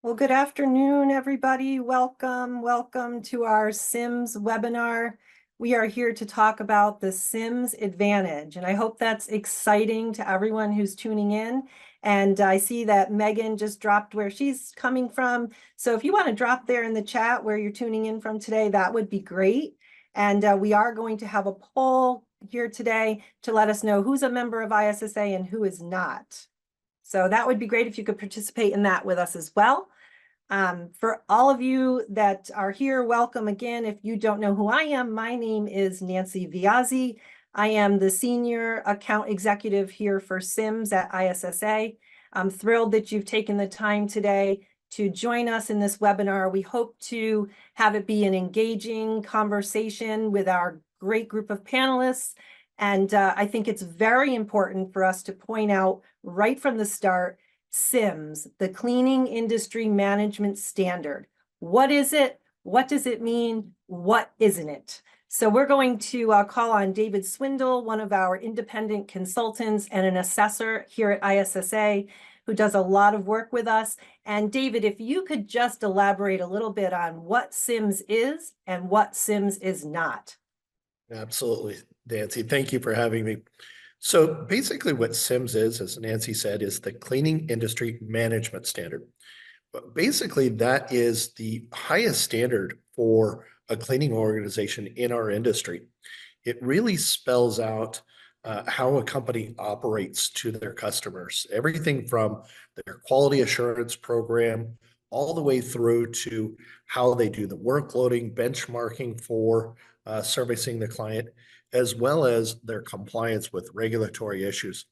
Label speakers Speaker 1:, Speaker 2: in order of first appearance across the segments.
Speaker 1: Well, good afternoon, everybody. Welcome to our CIMS webinar. We are here to talk about the CIMS Advantage, and I hope that's exciting to everyone who's tuning in. And I see that Megan just dropped where she's coming from. So if you want to drop there in the chat where you're tuning in from today, that would be great. And we are going to have a poll here today to let us know who's a member of ISSA and who is not. So that would be great if you could participate in that with us as well. For all of you that are here, welcome again. If you don't know who I am, my name is Nancy Viazzi. I am the Senior Account Executive here for CIMS at ISSA. I'm thrilled that you've taken the time today to join us in this webinar. We hope to have it be an engaging conversation with our great group of panelists. And I think it's very important for us to point out right from the start, CIMS, the Cleaning Industry Management Standard. What is it? What does it mean? What isn't it? So we're going to call on David Swindle, one of our independent consultants and an assessor here at ISSA, who does a lot of work with us. And David, if you could just elaborate a little bit on what CIMS is and what CIMS is not.
Speaker 2: Absolutely, Nancy. Thank you for having me. So basically what CIMS is, as Nancy said, is the Cleaning Industry Management Standard. But basically that is the highest standard for a cleaning organization in our industry. It really spells out how a company operates to their customers, everything from their quality assurance program all the way through to how they do the workloading, benchmarking for servicing the client, as well as their compliance with regulatory issues.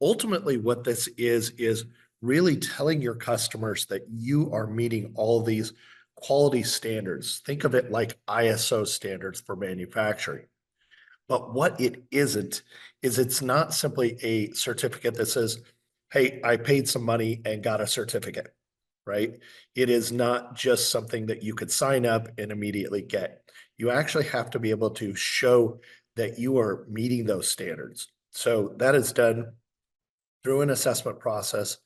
Speaker 2: Ultimately, what this is really telling your customers that you are meeting all these quality standards. Think of it like ISO standards for manufacturing. But what it isn't is it's not simply a certificate that says, hey, I paid some money and got a certificate, right? It is not just something that you could sign up and immediately get. You actually have to be able to show that you are meeting those standards. So that is done through an assessment process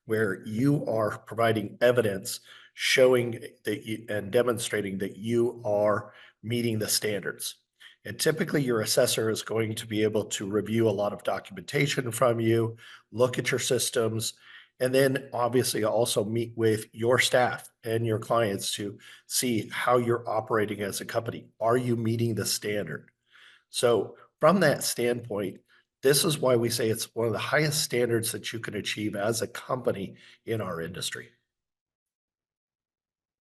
Speaker 2: where you are providing evidence showing that you and demonstrating that you are meeting the standards. And typically your assessor is going to be able to review a lot of documentation from you, look at your systems, and then obviously also meet with your staff and your clients to see how you're operating as a company. Are you meeting the standard? So from that standpoint, this is why we say it's one of the highest standards that you can achieve as a company in our industry.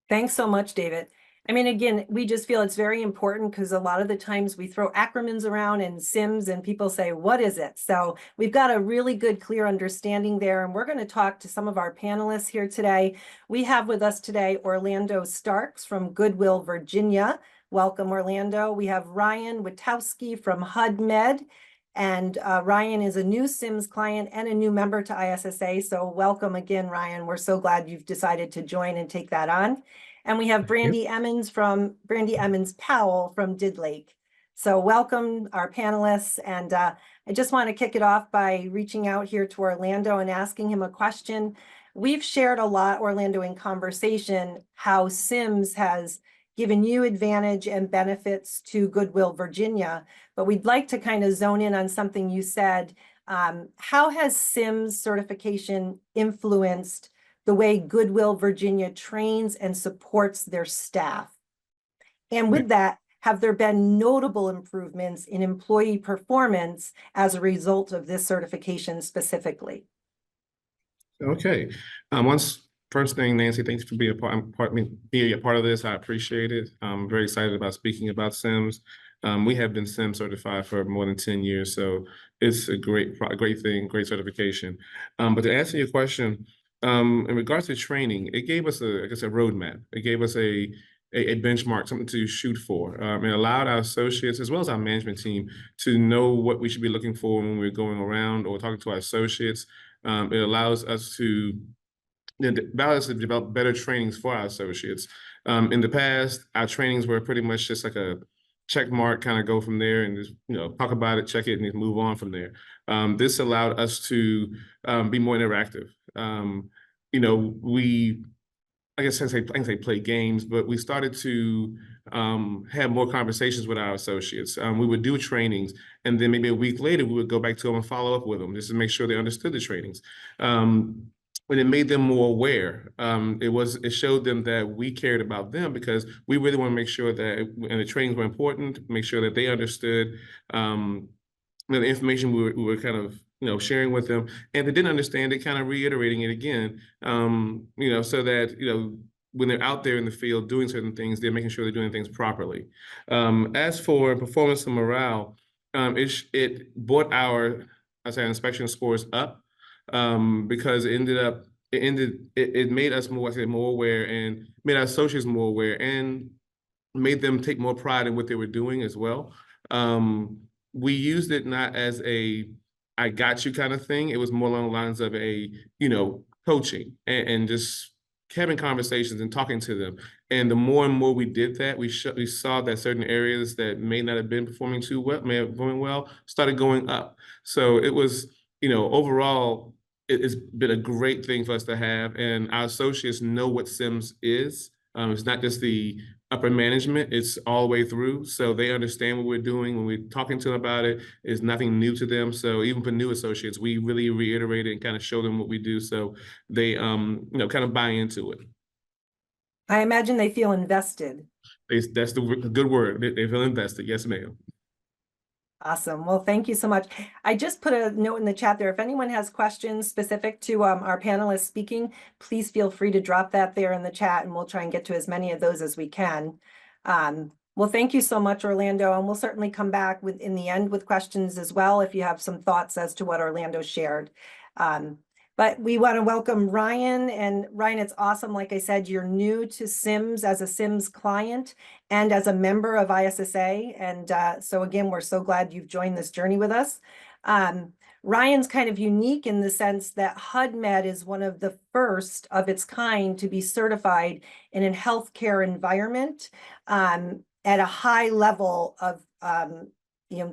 Speaker 1: Thanks so much, David. I mean, again, we just feel it's very important because a lot of the times we throw acronyms around and CIMS and people say, what is it? So we've got a really good, clear understanding there. And we're going to talk to some of our panelists here today. We have with us today Orlando Starks from Goodwill, Virginia. Welcome, Orlando. We have Ryan Witowski from HUD Med. And Ryan is a new CIMS client and a new member to ISSA. So welcome again, Ryan. We're so glad you've decided to join and take that on. And we have Brandy Emmons Powell from Didlake. So welcome our panelists. And I just want to kick it off by reaching out here to Orlando and asking him a question. We've shared a lot, Orlando, in conversation, how CIMS has given you advantage and benefits to Goodwill, Virginia. But we'd like to kind of zone in on something you said. How has CIMS certification influenced the way Goodwill, Virginia trains and supports their staff? And with that, have there been notable improvements in employee performance as a result of this certification specifically?
Speaker 3: Okay. First thing, Nancy, thanks for being a part of this. I appreciate it. I'm very excited about speaking about CIMS. We have been CIMS certified for more than 10 years, so it's a great thing, great certification. But to answer your question, in regards to training, it gave us a roadmap. It gave us a benchmark, something to shoot for. It allowed our associates as well as our management team to know what we should be looking for when we're going around or talking to our associates. It allows us to develop better trainings for our associates. In the past, our trainings were pretty much just like a check mark, kind of go from there and just talk about it, check it, and move on from there. This allowed us to be more interactive. We I guess I can say play games, but we started to have more conversations with our associates. We would do trainings, and then maybe a week later, we would go back to them and follow up with them just to make sure they understood the trainings. And it made them more aware. It showed them that we cared about them because we really want to make sure that, and the trainings were important, make sure that they understood the information we were kind of sharing with them, and they didn't understand it, kind of reiterating it again, so that when they're out there in the field doing certain things, they're making sure they're doing things properly. As for performance and morale, it brought our inspection scores up, because it made us more aware, and made our associates more aware, and made them take more pride in what they were doing as well. We used it not as a "I got you" kind of thing. It was more along the lines of a coaching, and just having conversations and talking to them. And the more and more we did that, we saw that certain areas that may not have been performing too well, may have going well, started going up. So it was, overall, it's been a great thing for us to have, and our associates know what CIMS is. It's not just the upper management, it's all the way through. So they understand what we're doing. When we're talking to them about it, it's nothing new to them. So even for new associates, we really reiterate it and kind of show them what we do, so they kind of buy into it.
Speaker 1: I imagine they feel invested.
Speaker 3: That's the good word. They feel invested. Yes, ma'am.
Speaker 1: Awesome. Well, thank you so much. I just put a note in the chat there. If anyone has questions specific to our panelists speaking, please feel free to drop that there in the chat, and we'll try and get to as many of those as we can. Well, thank you so much, Orlando, and we'll certainly come back in the end with questions as well if you have some thoughts as to what Orlando shared. But we want to welcome Ryan. And Ryan, it's awesome. Like I said, you're new to CIMS as a CIMS client and as a member of ISSA. And so again, we're so glad you've joined this journey with us. Ryan's kind of unique in the sense that HUD-Med is one of the first of its kind to be certified in a healthcare environment at a high level of,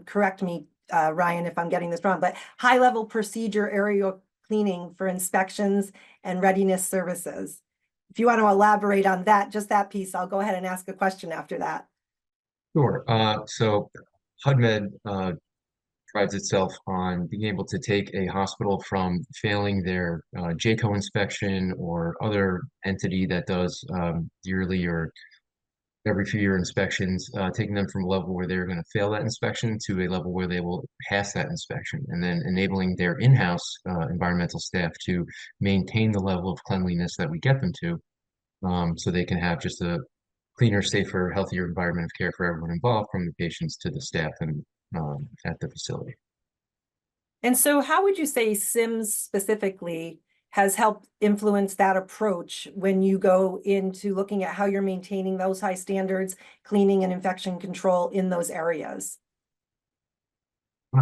Speaker 1: correct me, Ryan, if I'm getting this wrong, but high level procedure area cleaning for inspections and readiness services. If you want to elaborate on that, just that piece, I'll go ahead and ask a question after that.
Speaker 4: Sure. So HUD-Med prides itself on being able to take a hospital from failing their JCO inspection or other entity that does yearly or every few year inspections, taking them from a level where they're going to fail that inspection to a level where they will pass that inspection, and then enabling their in-house environmental staff to maintain the level of cleanliness that we get them to, so they can have just a cleaner, safer, healthier environment of care for everyone involved, from the patients to the staff and at the facility.
Speaker 1: And so how would you say CIMS specifically has helped influence that approach when you go into looking at how you're maintaining those high standards, cleaning and infection control in those areas?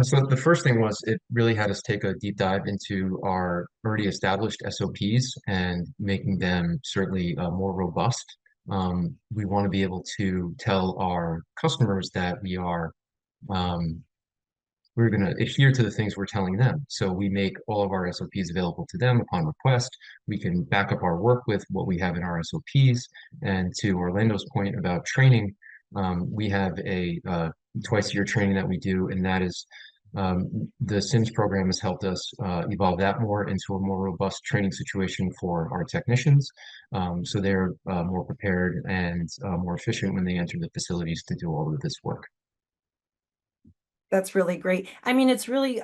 Speaker 4: So the first thing was, it really had us take a deep dive into our already established SOPs and making them certainly more robust. We want to be able to tell our customers that we're going to adhere to the things we're telling them. So we make all of our SOPs available to them upon request. We can back up our work with what we have in our SOPs. And to Orlando's point about training, we have a twice-a-year training that we do, and that is the CIMS program has helped us evolve that more into a more robust training situation for our technicians. So they're more prepared and more efficient when they enter the facilities to do all of this work.
Speaker 1: That's really great. I mean, it's really,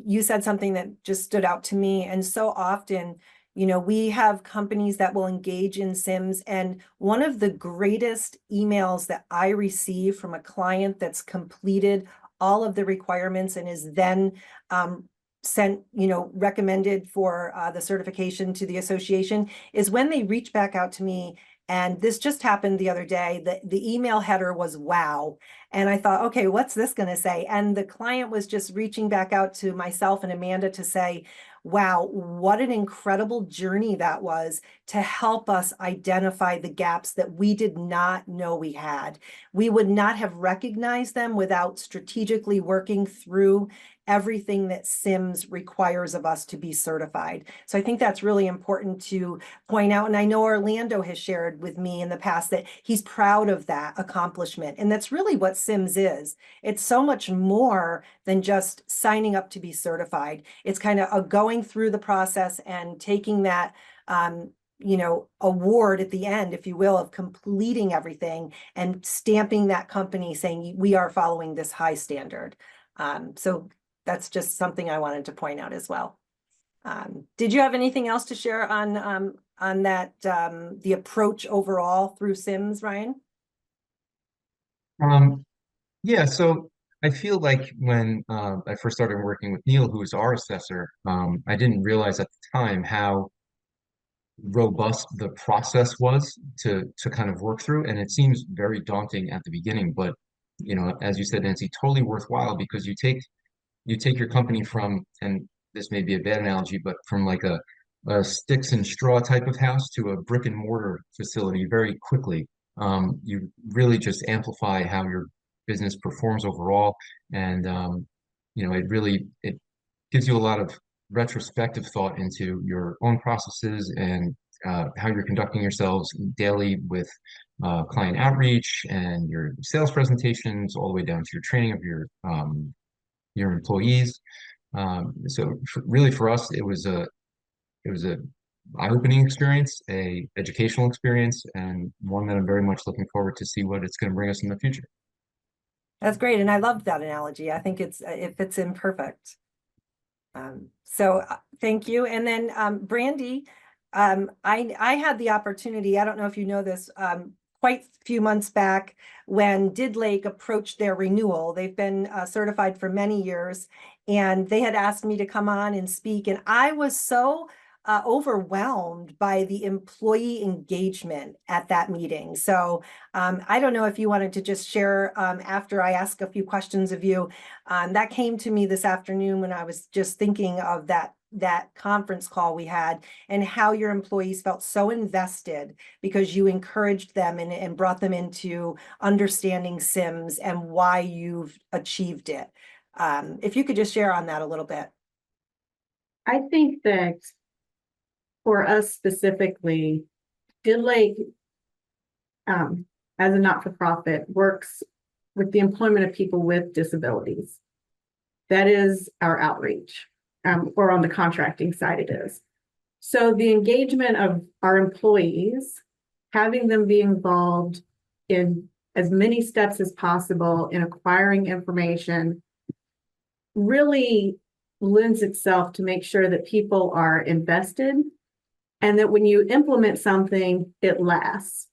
Speaker 1: you said something that just stood out to me. And so often, we have companies that will engage in CIMS. And one of the greatest emails that I receive from a client that's completed all of the requirements and is then sent, recommended for the certification to the association is when they reach back out to me. And this just happened the other day. The email header was "wow." And I thought, okay, what's this going to say? And the client was just reaching back out to myself and Amanda to say, wow, what an incredible journey that was to help us identify the gaps that we did not know we had. We would not have recognized them without strategically working through everything that CIMS requires of us to be certified. So I think that's really important to point out. And I know Orlando has shared with me in the past that he's proud of that accomplishment. And that's really what CIMS is. It's so much more than just signing up to be certified. It's kind of a going through the process and taking that award at the end, if you will, of completing everything and stamping that company saying we are following this high standard. So that's just something I wanted to point out as well. Did you have anything else to share on that, the approach overall through CIMS, Ryan?
Speaker 4: Yeah, so I feel like when I first started working with Neil, who was our assessor, I didn't realize at the time how robust the process was to kind of work through, and it seems very daunting at the beginning, but as you said, Nancy, totally worthwhile because you take your company from, and this may be a bad analogy, but from like a sticks and straw type of house to a brick and mortar facility very quickly. You really just amplify how your business performs overall, and it gives you a lot of retrospective thought into your own processes and how you're conducting yourselves daily with client outreach and your sales presentations, all the way down to your training of your employees. Really for us, it was a eye-opening experience, a educational experience, and one that I'm very much looking forward to see what it's going to bring us in the future.
Speaker 1: That's great. And I love that analogy. I think it fits in perfect. Thank you. And then Brandy, I had the opportunity, I don't know if you know this, quite a few months back when Did Lake approached their renewal. They've been certified for many years, and they had asked me to come on and speak. And I was so overwhelmed by the employee engagement at that meeting. So I don't know if you wanted to just share after I ask a few questions of you. That came to me this afternoon when I was just thinking of that conference call we had and how your employees felt so invested because you encouraged them and brought them into understanding CIMS and why you've achieved it. If you could just share on that a little bit.
Speaker 5: I think that for us specifically, Did Lake, as a not-for-profit, works with the employment of people with disabilities. That is our outreach, or on the contracting side it is. So the engagement of our employees, having them be involved in as many steps as possible in acquiring information, really lends itself to make sure that people are invested and that when you implement something, it lasts.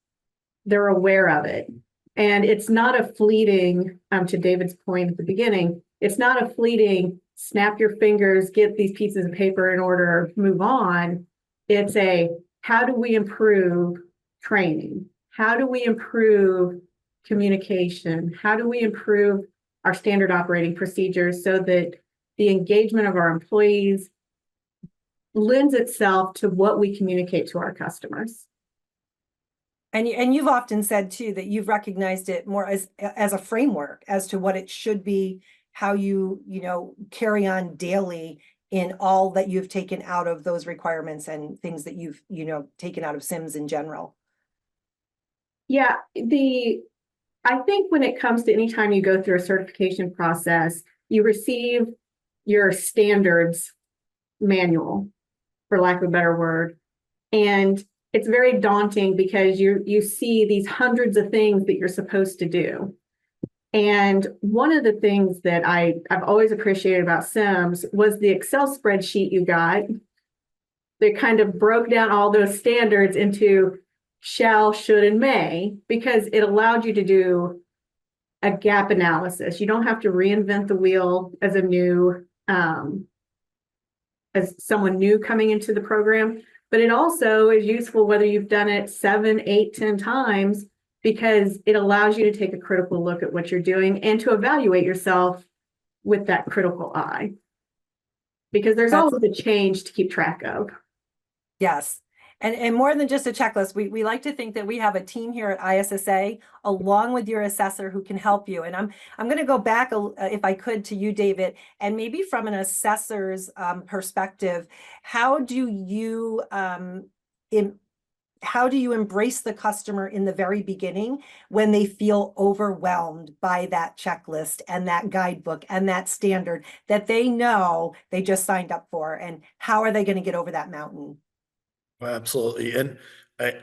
Speaker 5: They're aware of it. And it's not a fleeting, to David's point at the beginning, it's not a fleeting, snap your fingers, get these pieces of paper in order, move on. It's how do we improve training? How do we improve communication? How do we improve our standard operating procedures so that the engagement of our employees lends itself to what we communicate to our customers?
Speaker 1: And you've often said too that you've recognized it more as a framework as to what it should be, how you carry on daily in all that you've taken out of those requirements and things that you've taken out of CIMS in general.
Speaker 5: Yeah, I think when it comes to any time you go through a certification process, you receive your standards manual, for lack of a better word, and it's very daunting because you see these hundreds of things that you're supposed to do. And one of the things that I've always appreciated about CIMS was the Excel spreadsheet you got that kind of broke down all those standards into shall, should, and may, because it allowed you to do a gap analysis. You don't have to reinvent the wheel as someone new coming into the program, but it also is useful whether you've done it 7, 8, 10 times, because it allows you to take a critical look at what you're doing and to evaluate yourself with that critical eye, because there's always a change to keep track of.
Speaker 1: Yes. And more than just a checklist, we like to think that we have a team here at ISSA along with your assessor who can help you. And I'm going to go back, if I could, to you, David, and maybe from an assessor's perspective, how do you how do you embrace the customer in the very beginning when they feel overwhelmed by that checklist and that guidebook and that standard that they know they just signed up for? And how are they going to get over that mountain?
Speaker 2: Absolutely. And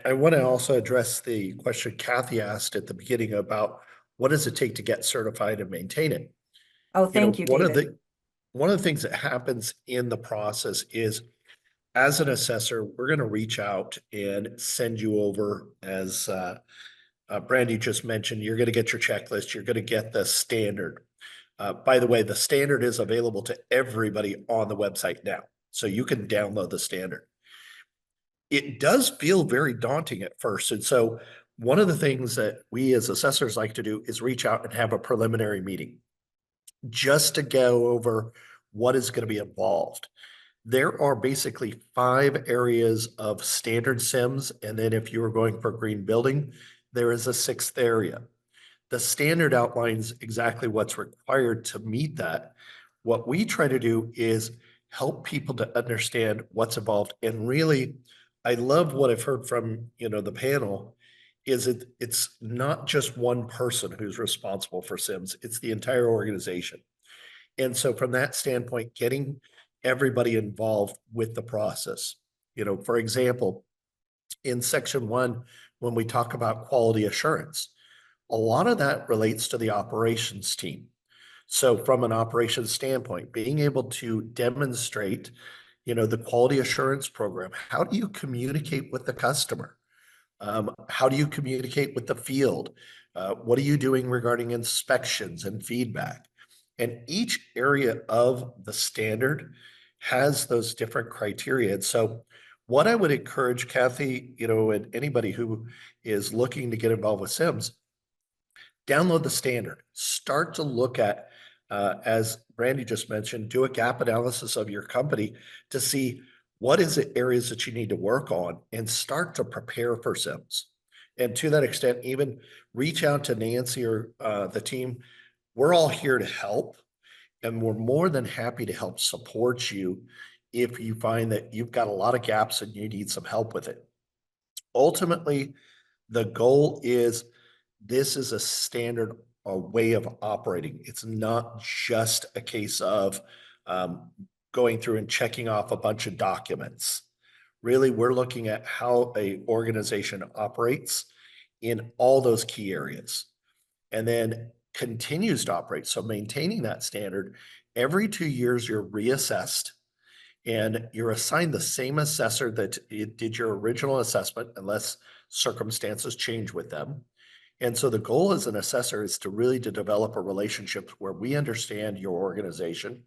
Speaker 2: I want to also address the question Kathy asked at the beginning about what does it take to get certified and maintain it?
Speaker 1: Oh, thank you, David.
Speaker 2: One of the things that happens in the process is, as an assessor, we're going to reach out and send you over, as Brandy just mentioned, you're going to get your checklist, you're going to get the standard. By the way, the standard is available to everybody on the website now, so you can download the standard. It does feel very daunting at first. And so one of the things that we as assessors like to do is reach out and have a preliminary meeting just to go over what is going to be involved. There are basically 5 areas of standard CIMS. And then if you were going for green building, there is a 6th area. The standard outlines exactly what's required to meet that. What we try to do is help people to understand what's involved. And really, I love what I've heard from, the panel, is it's not just one person who's responsible for CIMS, it's the entire organization. And so from that standpoint, getting everybody involved with the process. For example, in section 1, when we talk about quality assurance, a lot of that relates to the operations team. So from an operations standpoint, being able to demonstrate, the quality assurance program, how do you communicate with the customer? How do you communicate with the field? What are you doing regarding inspections and feedback? And each area of the standard has those different criteria. And so what I would encourage Kathy, and anybody who is looking to get involved with CIMS, download the standard, start to look at, as Brandy just mentioned, do a gap analysis of your company to see what is the areas that you need to work on and start to prepare for CIMS. And to that extent, even reach out to Nancy or the team. We're all here to help, and we're more than happy to help support you if you find that you've got a lot of gaps and you need some help with it. Ultimately, the goal is this is a standard way of operating. It's not just a case of going through and checking off a bunch of documents. Really, we're looking at how an organization operates in all those key areas and then continues to operate. So maintaining that standard, every 2 years, you're reassessed and you're assigned the same assessor that did your original assessment unless circumstances change with them. And so the goal as an assessor is to really to develop a relationship where we understand your organization.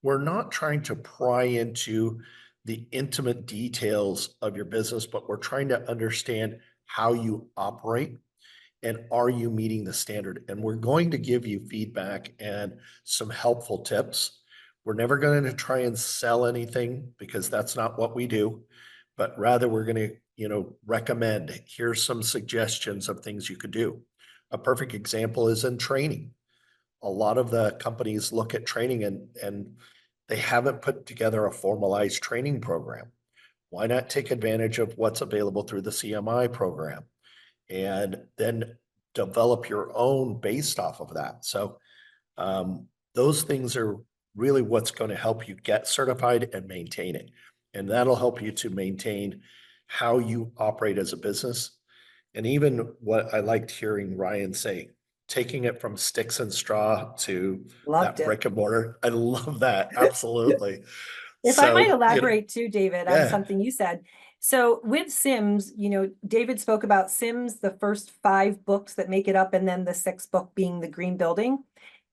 Speaker 2: We're not trying to pry into the intimate details of your business, but we're trying to understand how you operate and are you meeting the standard? And we're going to give you feedback and some helpful tips. We're never going to try and sell anything because that's not what we do, but rather we're going to, recommend, here's some suggestions of things you could do. A perfect example is in training. A lot of the companies look at training and they haven't put together a formalized training program. Why not take advantage of what's available through the CMI program and then develop your own based off of that? So those things are really what's going to help you get certified and maintain it. And that'll help you to maintain how you operate as a business. And even what I liked hearing Ryan say, taking it from sticks and straw to
Speaker 1: Loved
Speaker 2: that
Speaker 1: it.
Speaker 2: brick and mortar. I love that. Absolutely.
Speaker 1: If I might
Speaker 2: So,
Speaker 1: elaborate too, David, on
Speaker 2: yeah.
Speaker 1: something you said. So with CIMS, David spoke about CIMS, the first 5 books that make it up, and then the 6th book being the green building.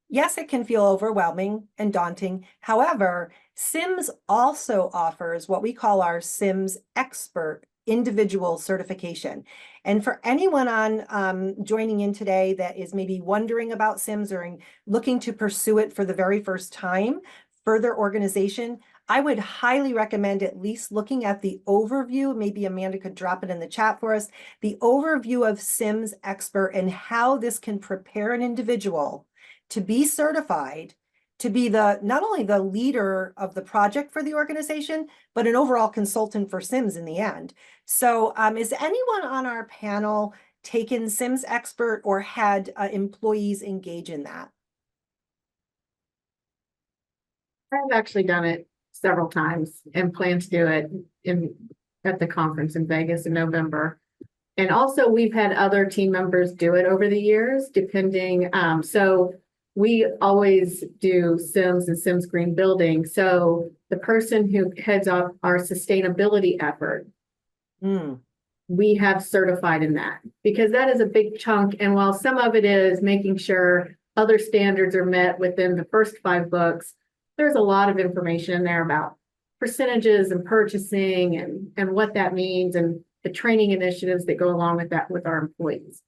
Speaker 1: Yes, it can feel overwhelming and daunting. However, CIMS also offers what we call our CIMS expert individual certification. And for anyone on joining in today that is maybe wondering about CIMS or looking to pursue it for the very first time for their organization, I would highly recommend at least looking at the overview. Maybe Amanda could drop it in the chat for us. The overview of CIMS Expert and how this can prepare an individual to be certified, to be not only the leader of the project for the organization, but an overall consultant for CIMS in the end. So is anyone on our panel taken CIMS Expert or had employees engage in that?
Speaker 5: I've actually done it several times and plan to do it at the conference in Vegas in November. And also we've had other team members do it over the years, depending. So we always do CIMS and CIMS Green Building. So the person who heads up our sustainability effort, we have certified in that, because that is a big chunk. And while some of it is making sure other standards are met within the first 5 books, there's a lot of information in there about percentages and purchasing and what that means, and the training initiatives that go along with that with our employees.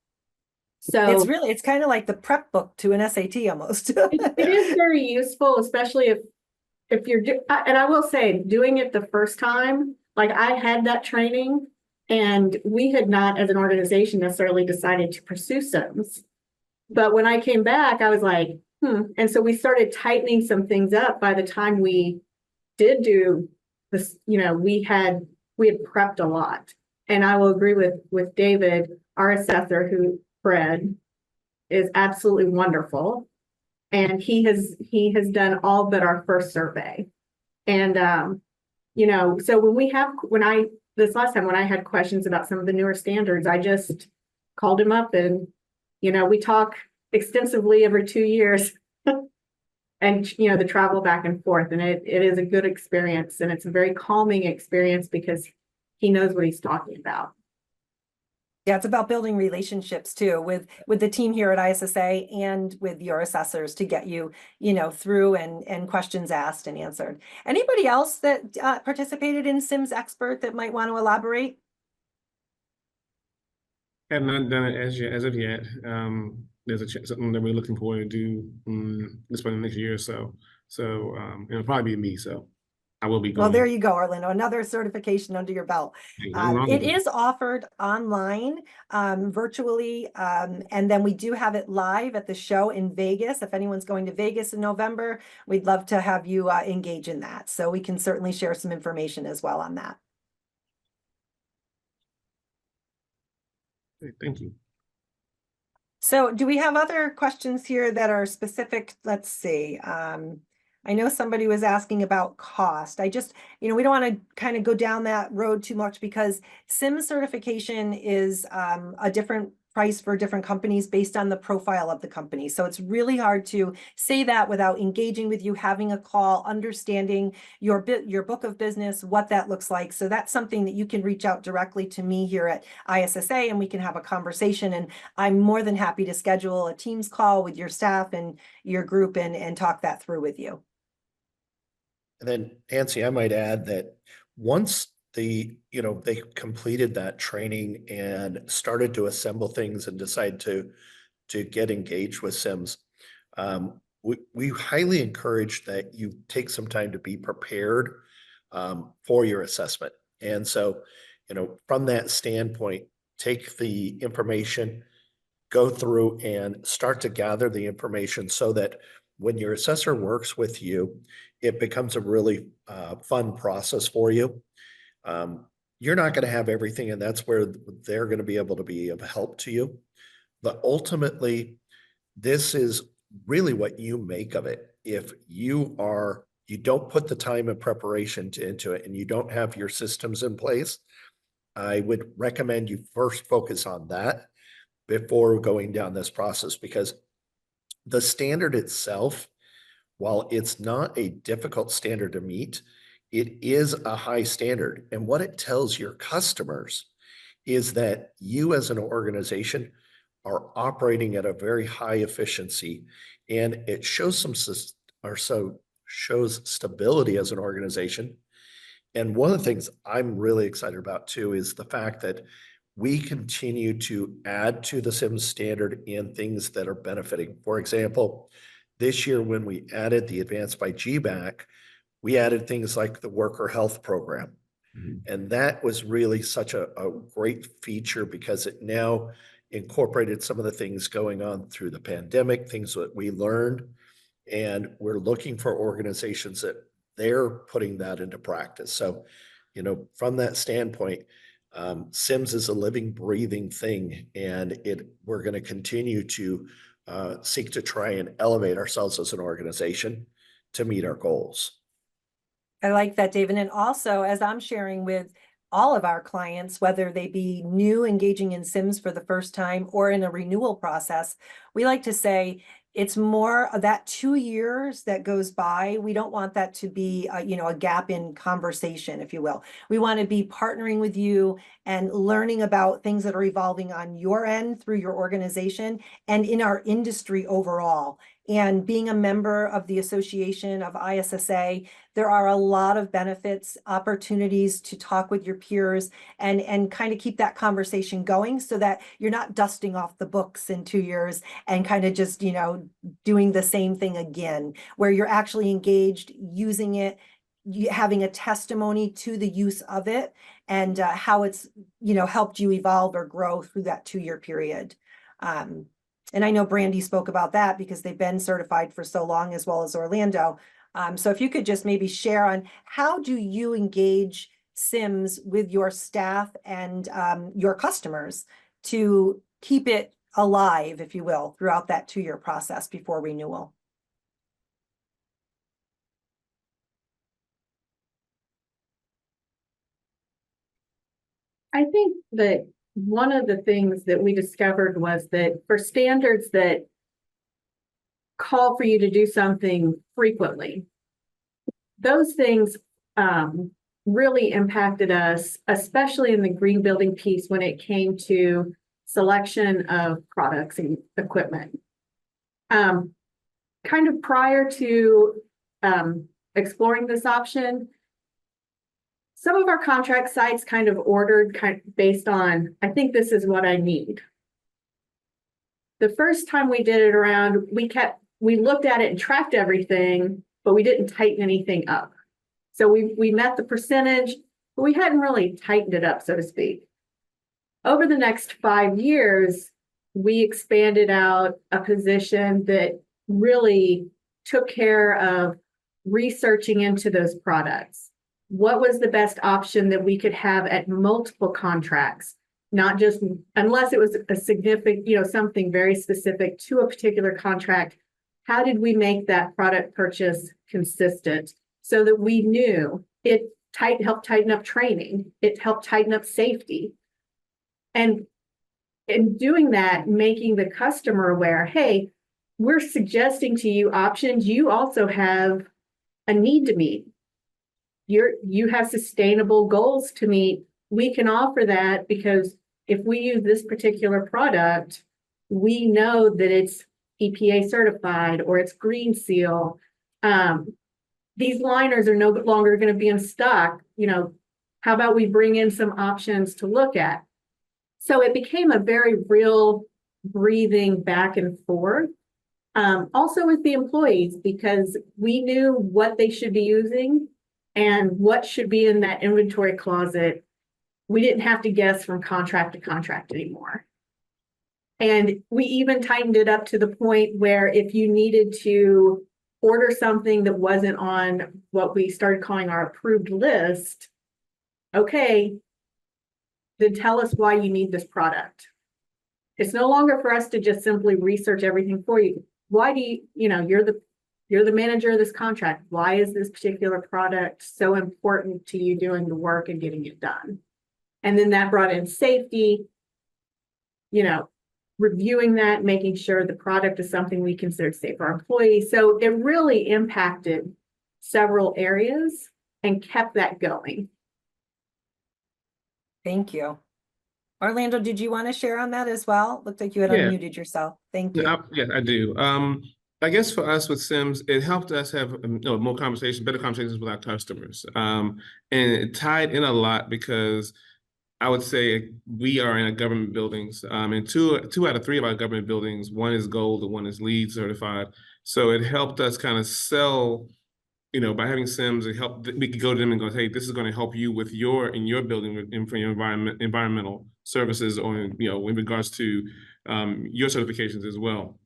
Speaker 5: So
Speaker 1: it's kind of like the prep book to an SAT almost.
Speaker 5: it is very useful, especially if you're and I will say, doing it the first time, like I had that training and we had not as an organization necessarily decided to pursue CIMS. But when I came back, I was like, And so we started tightening some things up. By the time we did do this, we had prepped a lot. And I will agree with David, our assessor, who Fred is absolutely wonderful. And he has done all but our first survey. And so this last time when I had questions about some of the newer standards, I just called him up and we talk extensively every 2 years. And the travel back and forth, and it is a good experience, and it's a very calming experience because he knows what he's talking about.
Speaker 1: Yeah, it's about building relationships too with the team here at ISSA and with your assessors to get you, through and questions asked and answered. Anybody else that participated in CIMS Expert that might want to elaborate?
Speaker 3: Have not done it as of yet. There's something that we're looking forward to do this for the next year or so. So it'll probably be me. So I will be going.
Speaker 1: Well, there you go, Orlando. Another certification under your belt. It is offered online, virtually, and then we do have it live at the show in Vegas. If anyone's going to Vegas in November, we'd love to have you engage in that. So we can certainly share some information as well on that.
Speaker 3: Thank you.
Speaker 1: So do we have other questions here that are specific? Let's see. I know somebody was asking about cost. I just, we don't want to kind of go down that road too much because CIMS certification is a different price for different companies based on the profile of the company. So it's really hard to say that without engaging with you, having a call, understanding your book of business, what that looks like. So that's something that you can reach out directly to me here at ISSA and we can have a conversation. And I'm more than happy to schedule a Teams call with your staff and your group and talk that through with you.
Speaker 2: And then Nancy, I might add that once they completed that training and started to assemble things and decide to get engaged with CIMS, we highly encourage that you take some time to be prepared for your assessment. And so, from that standpoint, take the information, go through and start to gather the information so that when your assessor works with you, it becomes a really fun process for you. You're not going to have everything, and that's where they're going to be able to be of help to you. But ultimately, this is really what you make of it. If you don't put the time and preparation into it, and you don't have your systems in place, I would recommend you first focus on that before going down this process, because the standard itself, while it's not a difficult standard to meet, it is a high standard. And what it tells your customers is that you as an organization are operating at a very high efficiency, and it shows shows stability as an organization. And one of the things I'm really excited about too is the fact that we continue to add to the CIMS standard in things that are benefiting. For example, this year when we added the Advanced by GBAC, we added things like the worker health program. And that was really such a great feature because it now incorporated some of the things going on through the pandemic, things that we learned. And we're looking for organizations that they're putting that into practice. So, you know, from that standpoint, CIMS is a living, breathing thing, and we're going to continue to seek to try and elevate ourselves as an organization to meet our goals.
Speaker 1: I like that, David. And also, as I'm sharing with all of our clients, whether they be new engaging in CIMS for the first time or in a renewal process, we like to say it's more of that 2 years that goes by. We don't want that to be a gap in conversation, if you will. We want to be partnering with you and learning about things that are evolving on your end through your organization and in our industry overall. And being a member of the Association of ISSA, there are a lot of benefits, opportunities to talk with your peers and kind of keep that conversation going so that you're not dusting off the books in 2 years and kind of just, doing the same thing again, where you're actually engaged, using it, having a testimony to the use of it and how it's, helped you evolve or grow through that 2-year period. And I know Brandy spoke about that because they've been certified for so long, as well as Orlando. So if you could just maybe share on how do you engage CIMS with your staff and your customers to keep it alive, if you will, throughout that 2-year process before renewal?
Speaker 5: I think that one of the things that we discovered was that for standards that call for you to do something frequently, those things really impacted us, especially in the green building piece when it came to selection of products and equipment. Kind of prior to exploring this option, some of our contract sites kind of ordered based on, I think this is what I need. The first time we did it around, we looked at it and tracked everything, but we didn't tighten anything up. So we met the percentage, but we hadn't really tightened it up, so to speak. Over the next 5 years, we expanded out a position that really took care of researching into those products. What was the best option that we could have at multiple contracts, not just unless it was a significant, something very specific to a particular contract. How did we make that product purchase consistent so that we knew it helped tighten up training, it helped tighten up safety. And in doing that, making the customer aware, hey, we're suggesting to you options. You also have a need to meet. You have sustainable goals to meet. We can offer that because if we use this particular product, we know that it's EPA certified or it's green seal. These liners are no longer going to be in stock. How about we bring in some options to look at? So it became a very real breathing back and forth. Also with the employees, because we knew what they should be using and what should be in that inventory closet. We didn't have to guess from contract to contract anymore. And we even tightened it up to the point where if you needed to order something that wasn't on what we started calling our approved list, okay, then tell us why you need this product. It's no longer for us to just simply research everything for you. Why do you're the manager of this contract. Why is this particular product so important to you doing the work and getting it done? And then that brought in safety, reviewing that, making sure the product is something we consider safe for our employees. So it really impacted several areas and kept that going.
Speaker 1: Thank you. Orlando, did you want to share on that as well? Looked like you had unmuted yourself. Thank you.
Speaker 3: Yes, I do. I guess for us with CIMS, it helped us have more conversations, better conversations with our customers. And it tied in a lot because I would say we are in government buildings, and two out of three of our government buildings, one is gold and one is LEED certified. So it helped us kind of sell by having CIMS, we could go to them and go, hey, this is going to help you with in your building and for your environmental services, or in regards to your certifications as well.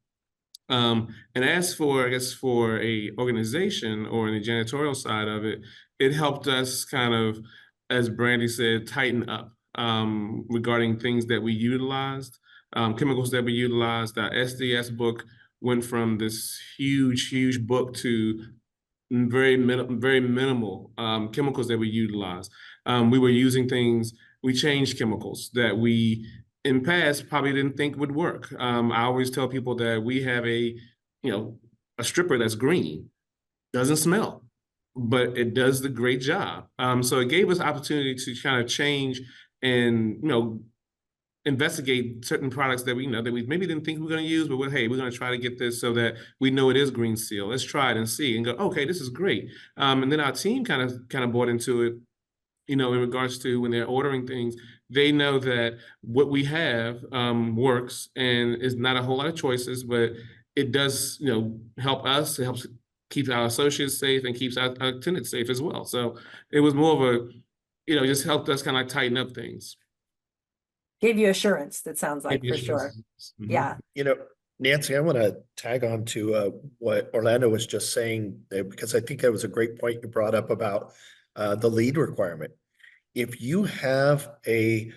Speaker 3: And as for, I guess, for a organization or in the janitorial side of it, it helped us kind of, as Brandy said, tighten up regarding things that we utilized, chemicals that we utilized. Our SDS book went from this huge book to very minimal chemicals that we utilize. We were using things, we changed chemicals that we in past probably didn't think would work. I always tell people that we have a stripper that's green, doesn't smell, but it does the great job. So it gave us opportunity to kind of change and investigate certain products that we maybe didn't think we were going to use, but hey, we're going to try to get this so that we know it is green seal. Let's try it and see and go, okay, this is great. And then our team kind of bought into it, in regards to when they're ordering things, they know that what we have works, and is not a whole lot of choices, but it does, help us. It helps keep our associates safe and keeps our tenants safe as well. So it was more of a, just helped us kind of tighten up things.
Speaker 1: Gave you assurance, that sounds like, for sure. Yeah.
Speaker 2: Nancy, I want to tag on to what Orlando was just saying, because I think that was a great point you brought up about the lead requirement. If you have a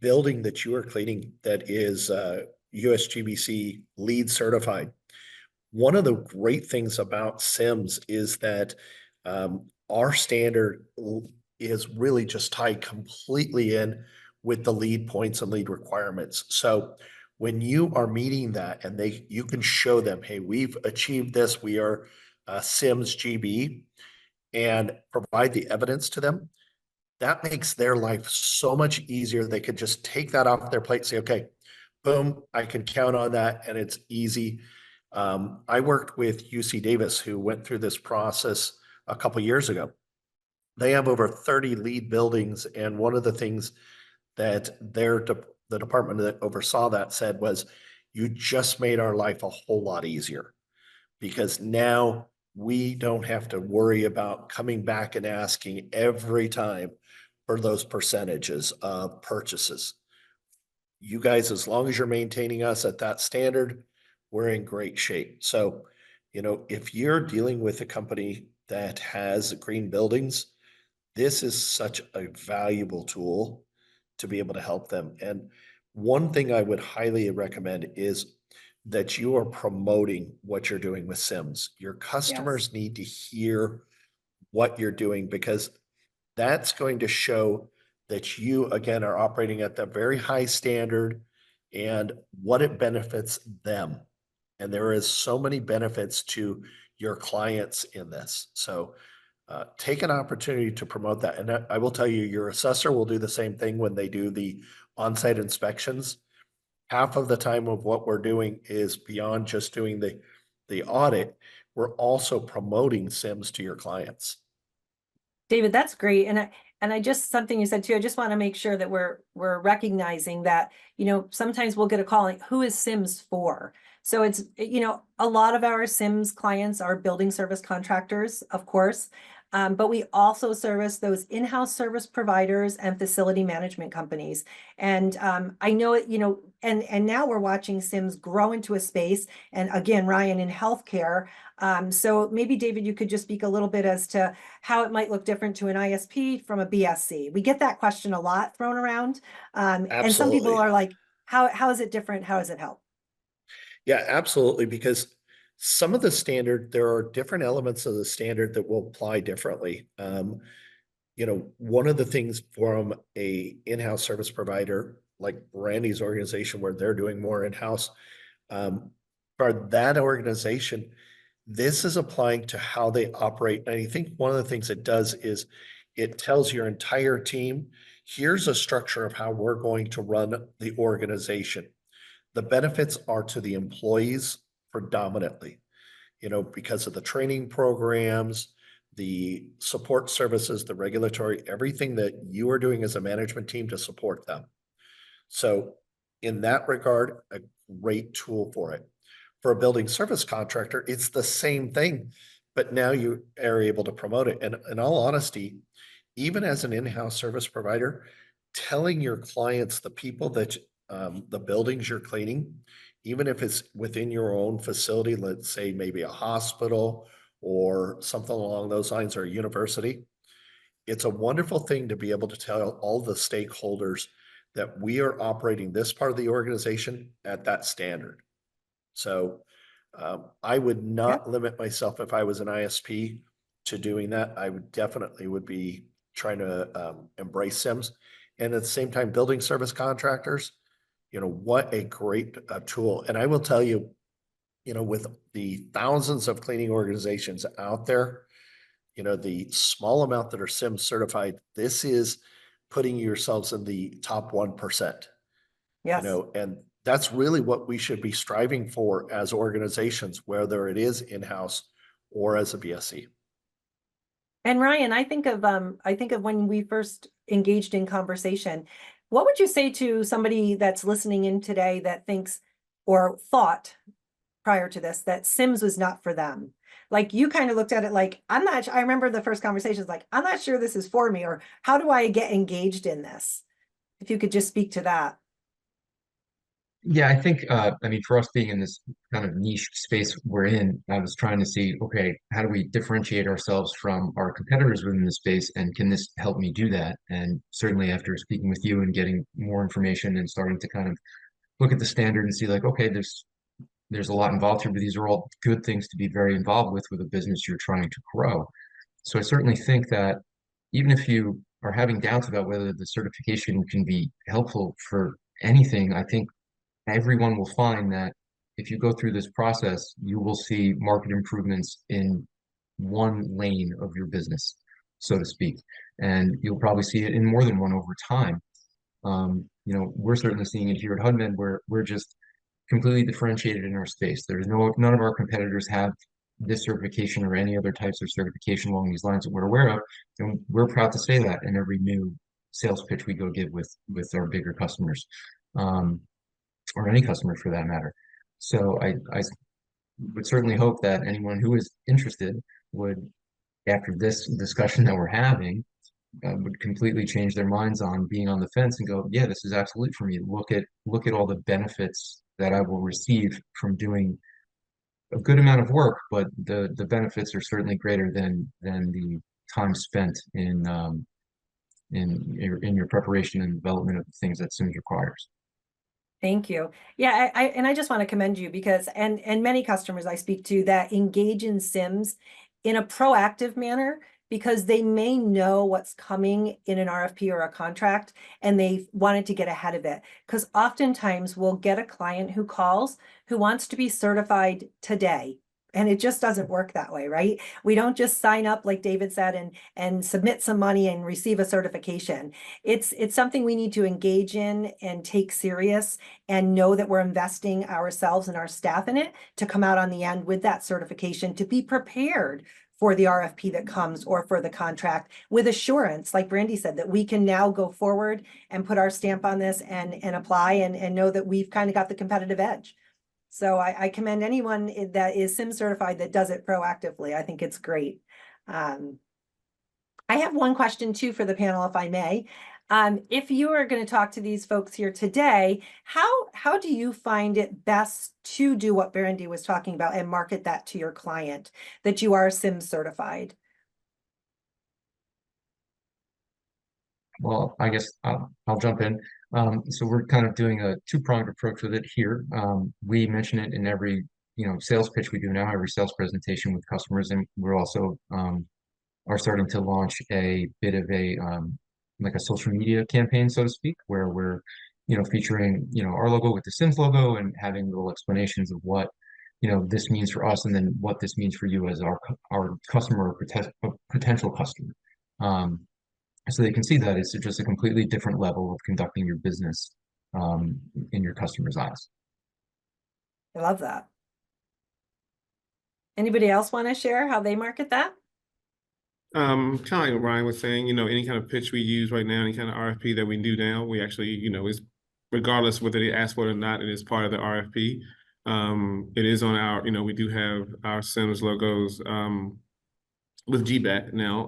Speaker 2: building that you are cleaning that is US GBC LEED certified, one of the great things about CIMS is that our standard is really just tied completely in with the LEED points and LEED requirements. So when you are meeting that and you can show them, hey, we've achieved this, we are CIMS GB, and provide the evidence to them, that makes their life so much easier. They could just take that off their plate, say, okay, boom, I can count on that, and it's easy. I worked with UC Davis, who went through this process a couple years ago. They have over 30 LEED buildings, and one of the things that the department that oversaw that said was, you just made our life a whole lot easier, because now we don't have to worry about coming back and asking every time for those percentages of purchases. You guys, as long as you're maintaining us at that standard, we're in great shape. So, if you're dealing with a company that has green buildings, this is such a valuable tool to be able to help them. And one thing I would highly recommend is that you are promoting what you're doing with CIMS. Your customers need to hear what you're doing, because that's going to show that you, again, are operating at that very high standard and what it benefits them. And there is so many benefits to your clients in this. So take an opportunity to promote that. And I will tell you, your assessor will do the same thing when they do the on-site inspections. Half of the time of what we're doing is beyond just doing the audit, we're also promoting CIMS to your clients.
Speaker 1: David, that's great. And I just, something you said too, I just want to make sure that we're recognizing that, sometimes we'll get a call like, who is CIMS for? So it's, a lot of our CIMS clients are building service contractors, of course. But we also service those in-house service providers and facility management companies. And I know it, and now we're watching CIMS grow into a space. And again, Ryan, in healthcare. So maybe David, you could just speak a little bit as to how it might look different to an ISP from a BSC. We get that question a lot thrown around. And some people are like, how is it different? How does it help?
Speaker 2: Yeah, absolutely. Because some of the standard, there are different elements of the standard that will apply differently. One of the things from a in-house service provider like Randy's organization, where they're doing more in-house, for that organization, this is applying to how they operate. And I think one of the things it does is it tells your entire team, here's a structure of how we're going to run the organization. The benefits are to the employees predominantly, because of the training programs, the support services, the regulatory, everything that you are doing as a management team to support them. So in that regard, a great tool for it. For a building service contractor, it's the same thing, but now you are able to promote it. And in all honesty, even as an in-house service provider, telling your clients, the people that, the buildings you're cleaning, even if it's within your own facility, let's say maybe a hospital or something along those lines, or a university, it's a wonderful thing to be able to tell all the stakeholders that we are operating this part of the organization at that standard. So I would not limit myself if I was an ISP to doing that. I would definitely would be trying to embrace SIMS. And at the same time, building service contractors, what a great tool. And I will tell you, with the thousands of cleaning organizations out there, the small amount that are SIMS certified, this is putting yourselves in the top 1%.
Speaker 1: Yes.
Speaker 2: And that's really what we should be striving for as organizations, whether it is in-house or as a BSC.
Speaker 1: And Ryan, I think of when we first engaged in conversation, what would you say to somebody that's listening in today that thinks or thought prior to this that SIMS was not for them? Like, you kind of looked at it like, I remember the first conversations like, I'm not sure this is for me, or how do I get engaged in this? If you could just speak to that.
Speaker 4: Yeah, I think, I mean, for us being in this kind of niche space we're in, I was trying to see, okay, how do we differentiate ourselves from our competitors within the space, and can this help me do that? And certainly after speaking with you and getting more information and starting to kind of look at the standard and see like, okay, there's a lot involved here, but these are all good things to be very involved with a business you're trying to grow. So I certainly think that even if you are having doubts about whether the certification can be helpful for anything, I think everyone will find that if you go through this process, you will see market improvements in one lane of your business, so to speak. And you'll probably see it in more than one over time. We're certainly seeing it here at HUDMED, where we're just completely differentiated in our space. None of our competitors have this certification or any other types of certification along these lines that we're aware of. And we're proud to say that in every new sales pitch we go give with our bigger customers. Or any customer for that matter. So I would certainly hope that anyone who is interested would, after this discussion that we're having, would completely change their minds on being on the fence and go, yeah, this is absolutely for me. Look at all the benefits that I will receive from doing a good amount of work, but the benefits are certainly greater than the time spent in your preparation and development of the things that SIMS requires.
Speaker 1: Thank you. Yeah, I just want to commend you because and many customers I speak to that engage in SIMS in a proactive manner because they may know what's coming in an RFP or a contract and they wanted to get ahead of it. Because oftentimes we'll get a client who calls who wants to be certified today. And it just doesn't work that way, right? We don't just sign up, like David said, and submit some money and receive a certification. It's something we need to engage in and take serious and know that we're investing ourselves and our staff in it to come out on the end with that certification, to be prepared for the RFP that comes or for the contract with assurance, like Brandy said, that we can now go forward and put our stamp on this and apply and know that we've kind of got the competitive edge. So I commend anyone that is SIMS certified that does it proactively. I think it's great. I have one question too for the panel, if I may. If you are going to talk to these folks here today, how do you find it best to do what Brandy was talking about and market that to your client, that you are SIMS certified?
Speaker 4: Well, I guess I'll jump in. So we're kind of doing a two-pronged approach with it here. We mention it in every sales pitch we do now, every sales presentation with customers, and we're also are starting to launch a bit of a like a social media campaign, so to speak, where we're featuring our logo with the SIMS logo and having little explanations of what this means for us, and then what this means for you as our customer or potential customer. So they can see that it's just a completely different level of conducting your business in your customer's eyes.
Speaker 1: I love that. Anybody else want to share how they market that?
Speaker 3: Kind of like what Ryan was saying, any kind of pitch we use right now, any kind of RFP that we do now, we actually, is regardless whether they ask for it or not, it is part of the RFP. It is on our, we do have our CIMS logos with GBAC now.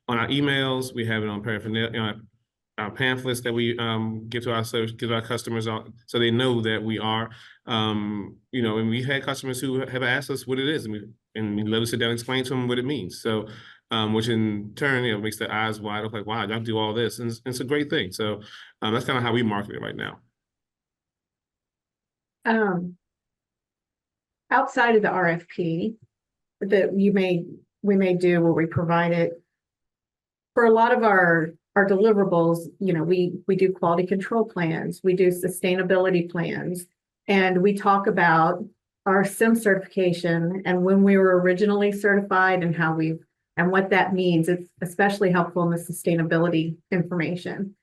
Speaker 3: On our emails, we have it on paraphernalia, our pamphlets that we give to our customers, so they know that we are, and we've had customers who have asked us what it is, and we love to sit down and explain to them what it means. So, which in turn, makes their eyes wide open, like, wow, y'all do all this, and it's a great thing. So, that's kind of how we market it right now.
Speaker 5: Outside of the RFP that we may do where we provide it for a lot of our deliverables, we do quality control plans, we do sustainability plans, and we talk about our CIM certification and when we were originally certified and and what that means. It's especially helpful in the sustainability information.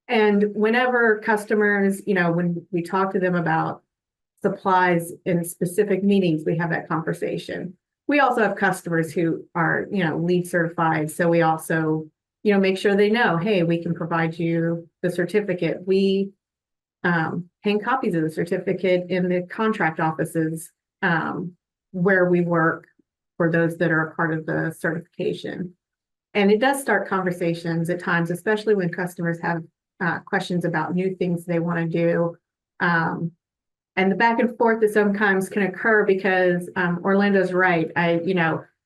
Speaker 5: And whenever customers, when we talk to them about supplies in specific meetings, we have that conversation. We also have customers who are, LEED certified. So we also, make sure they know, hey, we can provide you the certificate. We hang copies of the certificate in the contract offices where we work for those that are a part of the certification. And it does start conversations at times, especially when customers have questions about new things they want to do. And the back and forth that sometimes can occur because Orlando's right.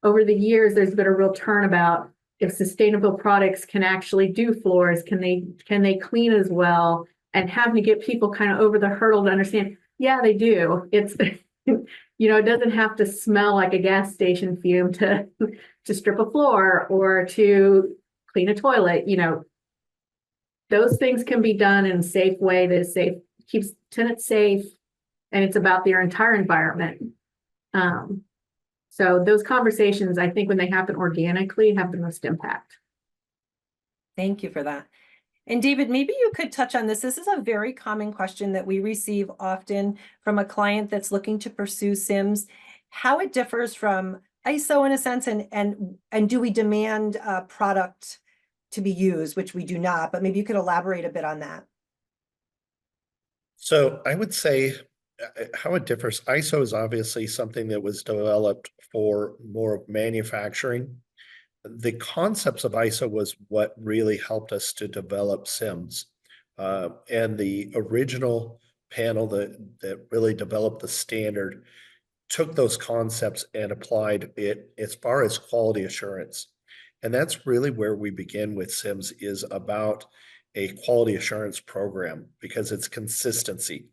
Speaker 5: Over the years, there's been a real turnabout. If sustainable products can actually do floors, can they clean as well? And having to get people kind of over the hurdle to understand, yeah, they do. It's, it doesn't have to smell like a gas station fume to strip a floor or to clean a toilet. Those things can be done in a safe way that is safe, keeps tenants safe, and it's about their entire environment. So those conversations, I think when they happen organically, have the most impact.
Speaker 1: Thank you for that. And David, maybe you could touch on this. This is a very common question that we receive often from a client that's looking to pursue CIMS, how it differs from ISO in a sense, and do we demand a product to be used, which we do not, but maybe you could elaborate a bit on that.
Speaker 2: So I would say how it differs. ISO is obviously something that was developed for more of manufacturing. The concepts of ISO was what really helped us to develop CIMS. And the original panel that really developed the standard took those concepts and applied it as far as quality assurance. And that's really where we begin with CIMS, is about a quality assurance program, because it's consistency.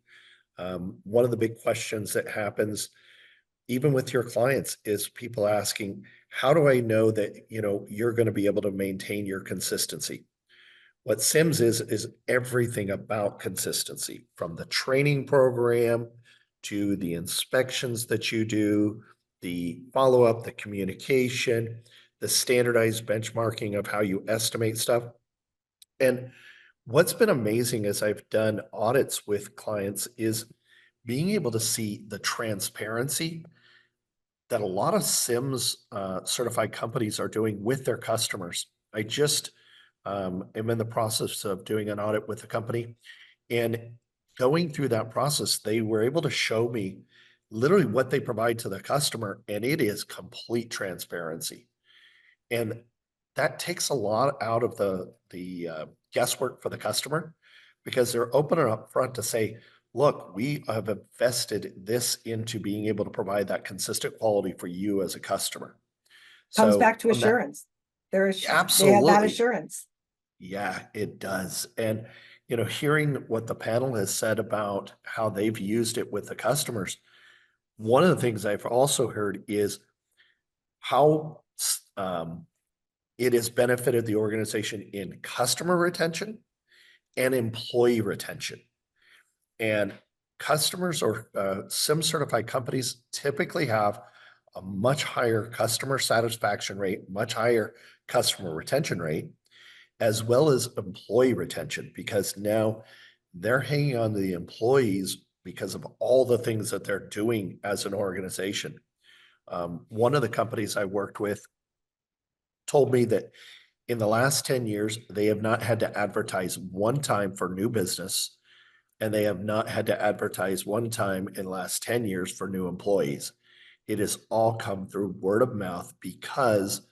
Speaker 2: One of the big questions that happens even with your clients is people asking, how do I know that you're going to be able to maintain your consistency? What CIMS is everything about consistency, from the training program to the inspections that you do, the follow-up, the communication, the standardized benchmarking of how you estimate stuff. And what's been amazing as I've done audits with clients is being able to see the transparency that a lot of CIMS certified companies are doing with their customers. I just am in the process of doing an audit with a company, and going through that process, they were able to show me literally what they provide to the customer, and it is complete transparency. And that takes a lot out of the guesswork for the customer, because they're open and upfront to say, look, we have invested this into being able to provide that consistent quality for you as a customer.
Speaker 1: Comes back to assurance. They have that assurance.
Speaker 2: Yeah, it does. And, hearing what the panel has said about how they've used it with the customers, one of the things I've also heard is how it has benefited the organization in customer retention and employee retention. And customers or CIMS certified companies typically have a much higher customer satisfaction rate, much higher customer retention rate, as well as employee retention, because now they're hanging on to the employees because of all the things that they're doing as an organization. One of the companies I worked with told me that in the last 10 years, they have not had to advertise one time for new business. and they have not had to advertise one time in the last 10 years for new employees. It has all come through word of mouth because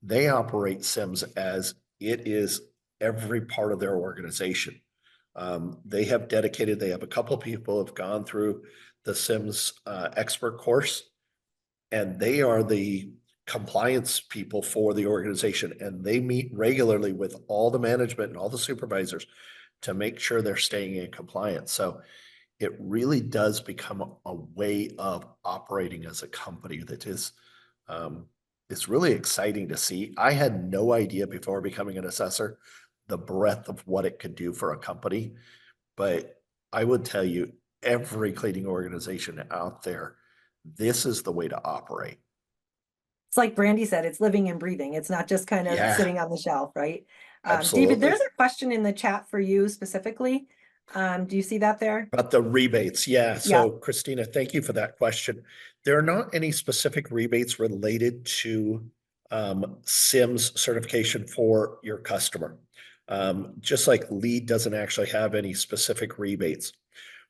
Speaker 2: they operate CIMS as it is every part of their organization. They have a couple of people have gone through the CIMS expert course, and they are the compliance people for the organization, and they meet regularly with all the management and all the supervisors to make sure they're staying in compliance. So it really does become a way of operating as a company that is, it's really exciting to see. I had no idea before becoming an assessor the breadth of what it could do for a company, but I would tell you, every cleaning organization out there, this is the way to operate.
Speaker 1: It's like Brandy said, it's living and breathing. It's not just kind of
Speaker 2: Yeah.
Speaker 1: sitting on the shelf, right? David,
Speaker 2: Absolutely.
Speaker 1: there's a question in the chat for you specifically. Do you see that there?
Speaker 2: About the rebates, yeah.
Speaker 1: Yeah.
Speaker 2: So Christina, thank you for that question. There are not any specific rebates related to CIMS certification for your customer. Just like LEED doesn't actually have any specific rebates.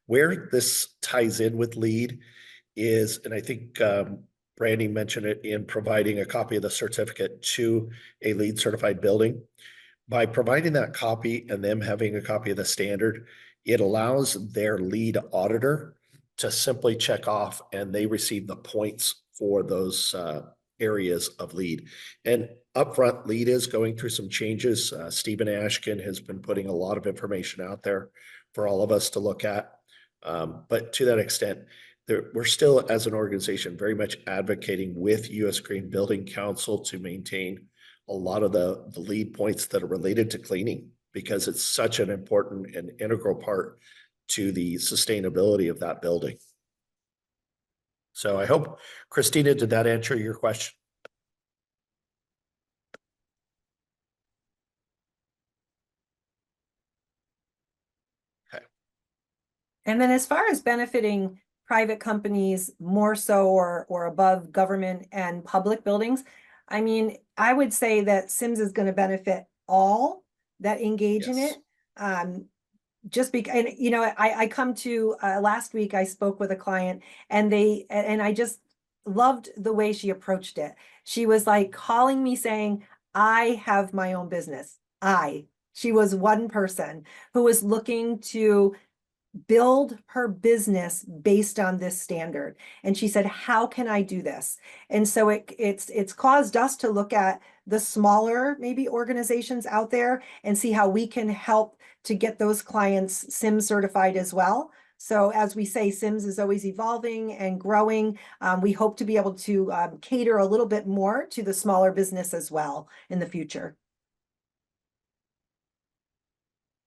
Speaker 2: Where this ties in with LEED is, and I think Brandy mentioned it, in providing a copy of the certificate to a LEED certified building. By providing that copy and them having a copy of the standard, it allows their lead auditor to simply check off, and they receive the points for those areas of LEED. And upfront, LEED is going through some changes. Stephen Ashkin has been putting a lot of information out there for all of us to look at. But to that extent, we're still, as an organization, very much advocating with U.S. Green Building Council to maintain a lot of the LEED points that are related to cleaning, because it's such an important and integral part to the sustainability of that building. So I hope, Christina, did that answer your question? Okay.
Speaker 1: And then as far as benefiting private companies more so or above government and public buildings, I mean, I would say that CIMS is going to benefit all that engage in it. Just because, and you know, I come to last week, I spoke with a client, and I just loved the way she approached it. She was like calling me saying, I have my own business. She was one person who was looking to build her business based on this standard. And she said, how can I do this? And so it's caused us to look at the smaller maybe organizations out there and see how we can help to get those clients CIMS certified as well. So as we say, CIMS is always evolving and growing. We hope to be able to cater a little bit more to the smaller business as well in the future.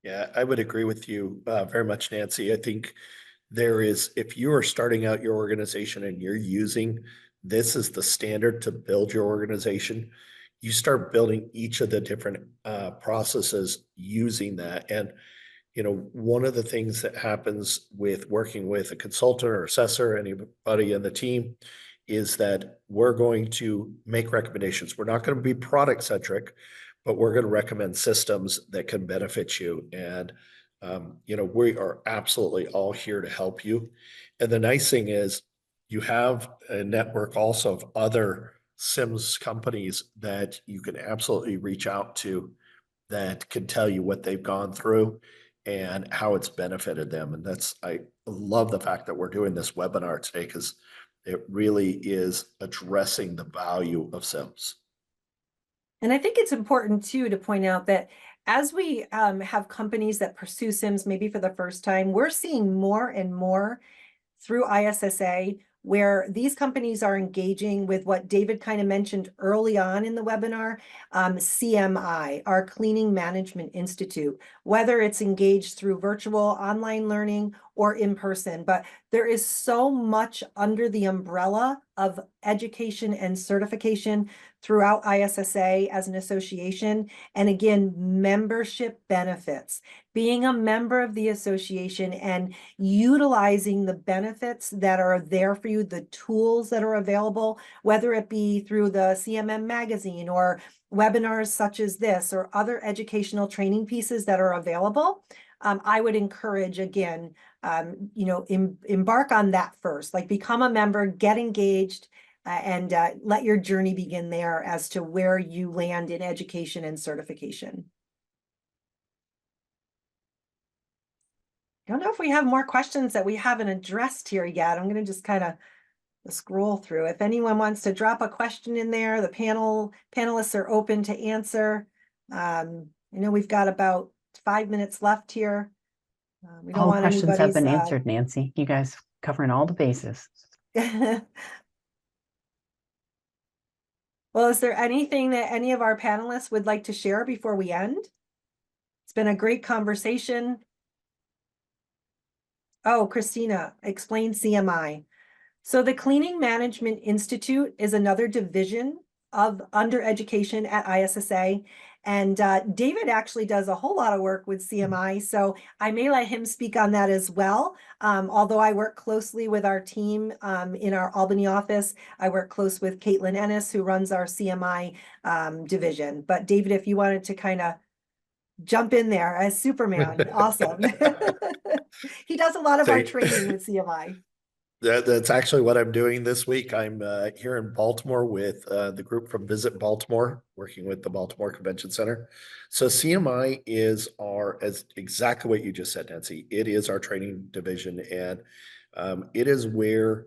Speaker 2: Yeah, I would agree with you very much, Nancy. I think there is, if you are starting out your organization and you're using this as the standard to build your organization, you start building each of the different processes using that. And, you know, one of the things that happens with working with a consultant or assessor, anybody in the team, is that we're going to make recommendations. We're not going to be product centric, but we're going to recommend systems that can benefit you. And, you know, we are absolutely all here to help you. And the nice thing is you have a network also of other CIMS companies that you can absolutely reach out to that can tell you what they've gone through and how it's benefited them. And I love the fact that we're doing this webinar today, because it really is addressing the value of CIMS.
Speaker 1: And I think it's important too to point out that as we have companies that pursue CIMS maybe for the first time, we're seeing more and more through ISSA where these companies are engaging with what David kind of mentioned early on in the webinar, CMI, our Cleaning Management Institute, whether it's engaged through virtual online learning or in person. But there is so much under the umbrella of education and certification throughout ISSA as an association. And again, membership benefits. Being a member of the association and utilizing the benefits that are there for you, the tools that are available, whether it be through the CMM magazine or webinars such as this or other educational training pieces that are available. I would encourage again, embark on that first, like become a member, get engaged, and let your journey begin there as to where you land in education and certification. I don't know if we have more questions that we haven't addressed here yet. I'm going to just kind of scroll through. If anyone wants to drop a question in there, the panelists are open to answer. I know we've got about 5 minutes left here. We don't
Speaker 6: All
Speaker 1: want
Speaker 6: questions have been
Speaker 1: anybody's,
Speaker 6: answered, Nancy. You guys covering all the bases.
Speaker 1: Well, is there anything that any of our panelists would like to share before we end? It's been a great conversation. Oh, Christina, explain CMI. So the Cleaning Management Institute is another division of under education at ISSA. And David actually does a whole lot of work with CMI. So I may let him speak on that as well. Although I work closely with our team in our Albany office, I work close with Caitlin Ennis, who runs our CMI division. But David, if you wanted to kind of jump in there as Superman, awesome. He does a lot of our training with CMI.
Speaker 2: That's actually what I'm doing this week. I'm here in Baltimore with the group from Visit Baltimore, working with the Baltimore Convention Center. So CMI is as exactly what you just said, Nancy. It is our training division, and it is where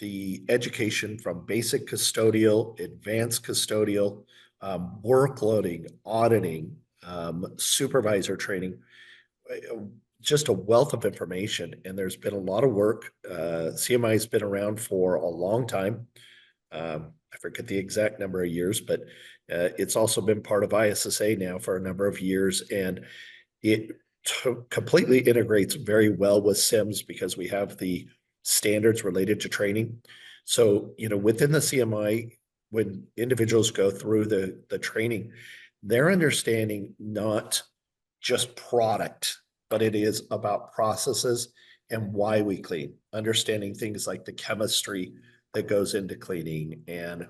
Speaker 2: the education from basic custodial, advanced custodial, workloading, auditing, supervisor training, just a wealth of information. And there's been a lot of work. CMI has been around for a long time. I forget the exact number of years, but it's also been part of ISSA now for a number of years. And it completely integrates very well with CIMS because we have the standards related to training. So, within the CMI, when individuals go through the training, they're understanding not just product, but it is about processes and why we clean, understanding things like the chemistry that goes into cleaning and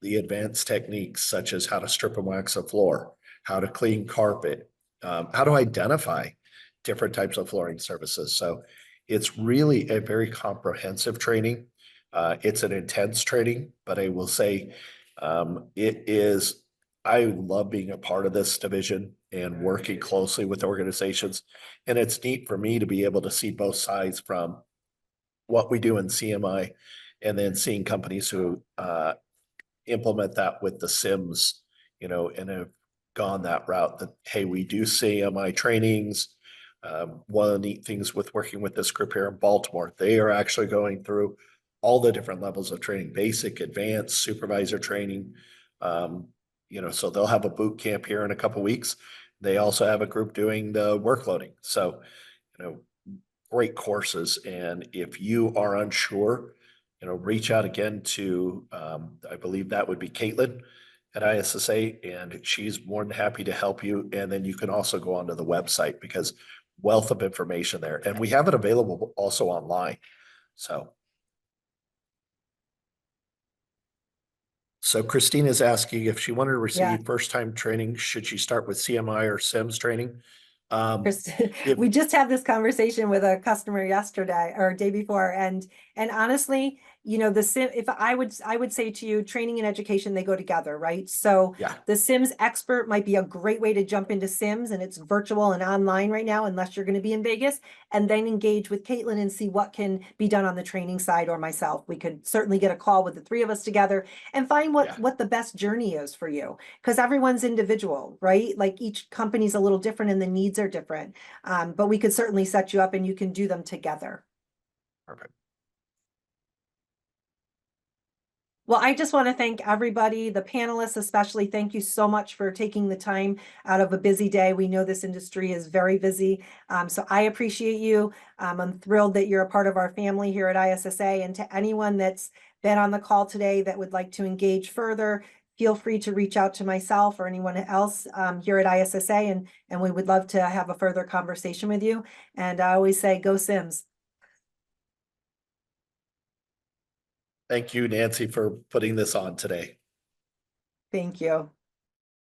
Speaker 2: the advanced techniques such as how to strip and wax a floor, how to clean carpet, how to identify different types of flooring services. So it's really a very comprehensive training. It's an intense training, but I will say I love being a part of this division and working closely with organizations. And it's neat for me to be able to see both sides from what we do in CMI and then seeing companies who implement that with the CIMS, and have gone that route that, hey, we do CMI trainings. One of the neat things with working with this group here in Baltimore, they are actually going through all the different levels of training, basic, advanced, supervisor training. So they'll have a boot camp here in a couple of weeks. They also have a group doing the workloading. So, great courses. And if you are unsure, reach out again to, I believe that would be Caitlin at ISSA, and she's more than happy to help you. And then you can also go onto the website because wealth of information there. And we have it available also online. So Christina's asking if she wanted to receive first-time training, should she start with CMI or CIMS training?
Speaker 1: We just had this conversation with a customer yesterday or day before, and honestly, if I would say to you, training and education, they go together, right? So the CIMS expert might be a great way to jump into CIMS, and it's virtual and online right now, unless you're going to be in Vegas, and then engage with Caitlin and see what can be done on the training side or myself. We could certainly get a call with the three of us together and find what the best journey is for you, because everyone's individual, right? Like each company's a little different and the needs are different. But we could certainly set you up and you can do them together.
Speaker 2: Perfect.
Speaker 1: Well, I just want to thank everybody, the panelists especially. Thank you so much for taking the time out of a busy day. We know this industry is very busy. So I appreciate you. I'm thrilled that you're a part of our family here at ISSA. And to anyone that's been on the call today that would like to engage further, feel free to reach out to myself or anyone else here at ISSA, and we would love to have a further conversation with you. And I always say, go CIMS.
Speaker 2: Thank you, Nancy, for putting this on today.
Speaker 1: Thank you.